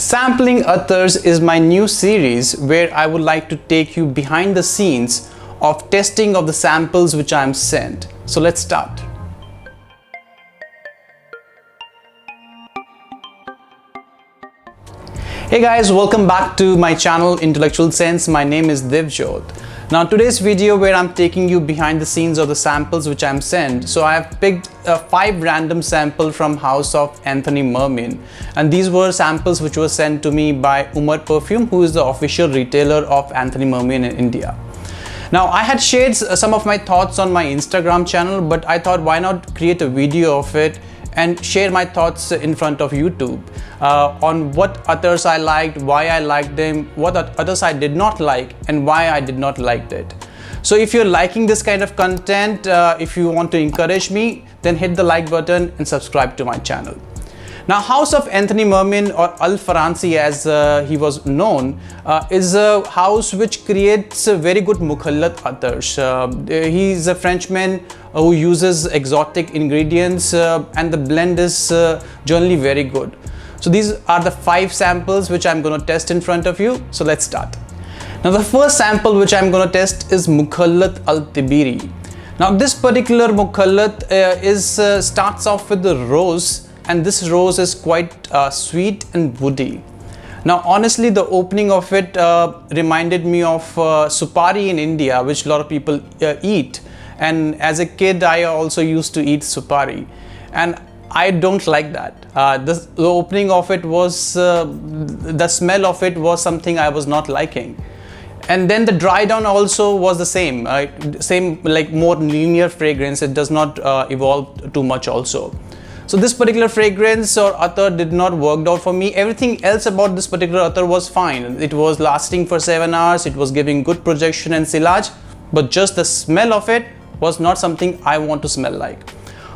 Sampling Attars is my new series where I would like to take you behind the scenes of testing of the samples which I am sent. So let's start. Hey guys, welcome back to my channel Intellectual Sense. My name is Divjot. Now today's video where I'm taking you behind the scenes of the samples which I'm sent. So I have picked 5 random samples from house of Anthony Marmin, and these were samples which were sent to me by UMAR Perfume, who is the official retailer of Anthony Marmin in India. Now I had shared some of my thoughts on my Instagram channel, but I thought why not create a video of it and share my thoughts in front of YouTube on what attars I liked, why I liked them, what attars I did not like, and why I did not like it. So if you're liking this kind of content, if you want to encourage me, then hit the like button and subscribe to my channel. Now, house of Anthony Marmin, or Al Faransi as he was known, is a house which creates very good Mukhallat attars. He is a Frenchman who uses exotic ingredients and the blend is generally very good. So these are the 5 samples which I'm going to test in front of you. So let's start. Now the first sample which I'm going to test is Mukhallat Al Tabari. Now this particular Mukhallat starts off with the rose, and this rose is quite sweet and woody. Now honestly, the opening of it reminded me of supari in India, which a lot of people eat, and as a kid I also used to eat supari, and I don't like that. The opening of it was, the smell of it was something I was not liking. And then the dry down also was the same, like more linear fragrance. It does not evolve too much also. So this particular fragrance or attar did not work out for me. Everything else about this particular attar was fine. It was lasting for 7 hours. It was giving good projection and sillage, but just the smell of it was not something I want to smell like.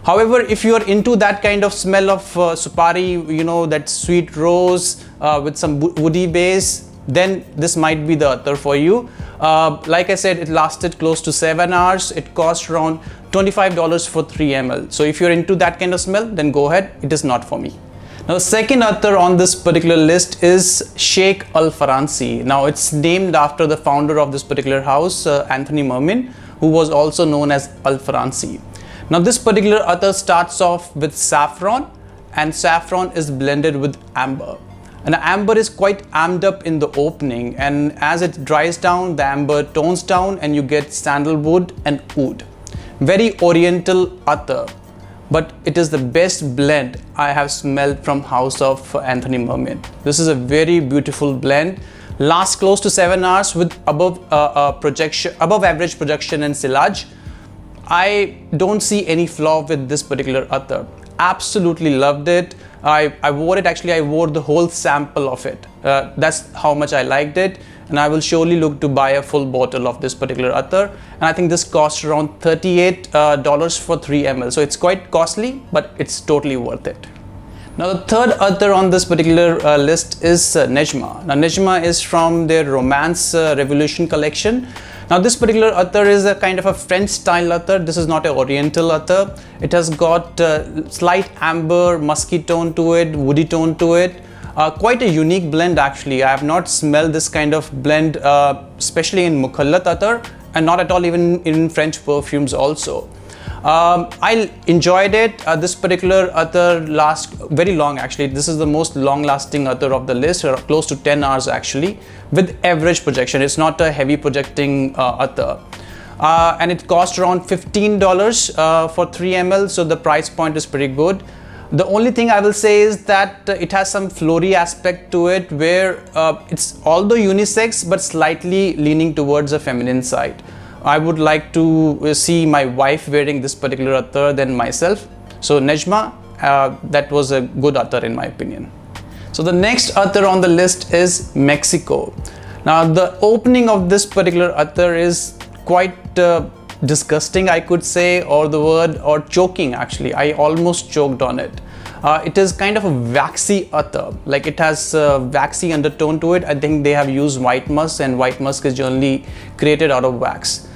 However, if you are into that kind of smell of supari, you know, that sweet rose with some woody base, then this might be the attar for you. Like I said, it lasted close to 7 hours. It cost around $25 for 3 ml. So if you're into that kind of smell, then go ahead. It is not for me. Now the second attar on this particular list is Sheikh Al Faransi. Now it's named after the founder of this particular house, Anthony Marmin, who was also known as Al Faransi. Now this particular attar starts off with saffron, and saffron is blended with amber. And the amber is quite amped up in the opening, and as it dries down, the amber tones down and you get sandalwood and oud. Very oriental attar, but it is the best blend I have smelled from house of Anthony Marmin. This is a very beautiful blend. Lasts close to 7 hours with above average projection and sillage. I don't see any flaw with this particular attar. Absolutely loved it. I wore it, actually I wore the whole sample of it. That's how much I liked it, and I will surely look to buy a full bottle of this particular attar. And I think this costs around $38 for 3 ml. So it's quite costly, but it's totally worth it. Now the third attar on this particular list is Nedjma. Now Nedjma is from their Romance Revolution collection. Now this particular attar is a kind of a French style attar. This is not an oriental attar. It has got slight amber, musky tone to it, woody tone to it. Quite a unique blend actually. I have not smelled this kind of blend, especially in Mukhallat attar, and not at all even in French perfumes also. I enjoyed it. This particular attar lasts very long actually. This is the most long lasting attar of the list, close to 10 hours actually, with average projection. It's not a heavy projecting attar. And it cost around $15 for 3 ml, so the price point is pretty good. The only thing I will say is that it has some flory aspect to it, where it's although unisex but slightly leaning towards the feminine side. I would like to see my wife wearing this particular attar than myself. So Nedjma, that was a good attar in my opinion. So the next attar on the list is Mexico. Now the opening of this particular attar is quite disgusting, I could say, or choking actually. I almost choked on it. It is kind of a waxy attar, like it has waxy undertone to it. I think they have used white musk, and white musk is generally created out of wax.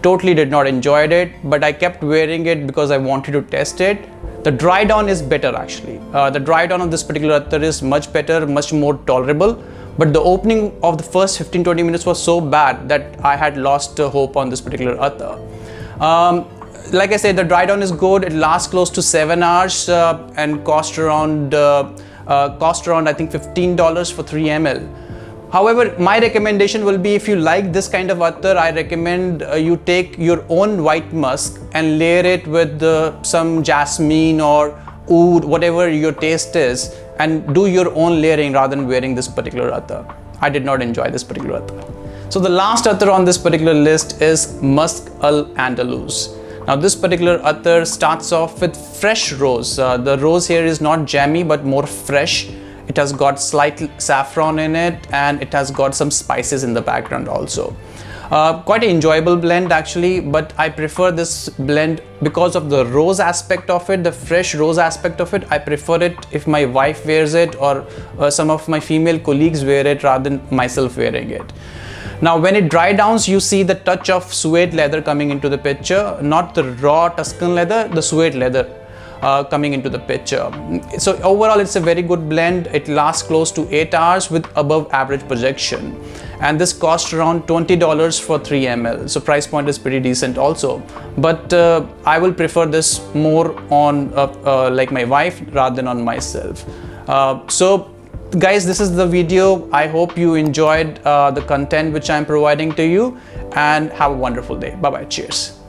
Totally did not enjoy it, but I kept wearing it because I wanted to test it. The dry down is better actually. The dry down of this particular attar is much better, much more tolerable. But the opening of the first 15-20 minutes was so bad that I had lost hope on this particular attar. Like I said, the dry down is good. It lasts close to 7 hours and cost around I think $15 for 3 ml. However, my recommendation will be, if you like this kind of attar, I recommend you take your own white musk and layer it with some jasmine or oud, whatever your taste is, and do your own layering rather than wearing this particular attar. I did not enjoy this particular attar. So the last attar on this particular list is Musk Al Andalus. Now this particular attar starts off with fresh rose. The rose here is not jammy but more fresh. It has got slight saffron in it, and it has got some spices in the background also. Quite an enjoyable blend actually, but I prefer this blend because of the rose aspect of it, the fresh rose aspect of it. I prefer it if my wife wears it or some of my female colleagues wear it rather than myself wearing it. Now when it dry downs, you see the touch of suede leather coming into the picture, not the raw Tuscan leather, the suede leather coming into the picture. So overall it's a very good blend. It lasts close to 8 hours with above average projection, and this costs around $20 for 3 ml. So price point is pretty decent also, but I will prefer this more on like my wife rather than on myself. So guys, this is the video. I hope you enjoyed the content which I'm providing to you, and have a wonderful day. Bye bye. Cheers.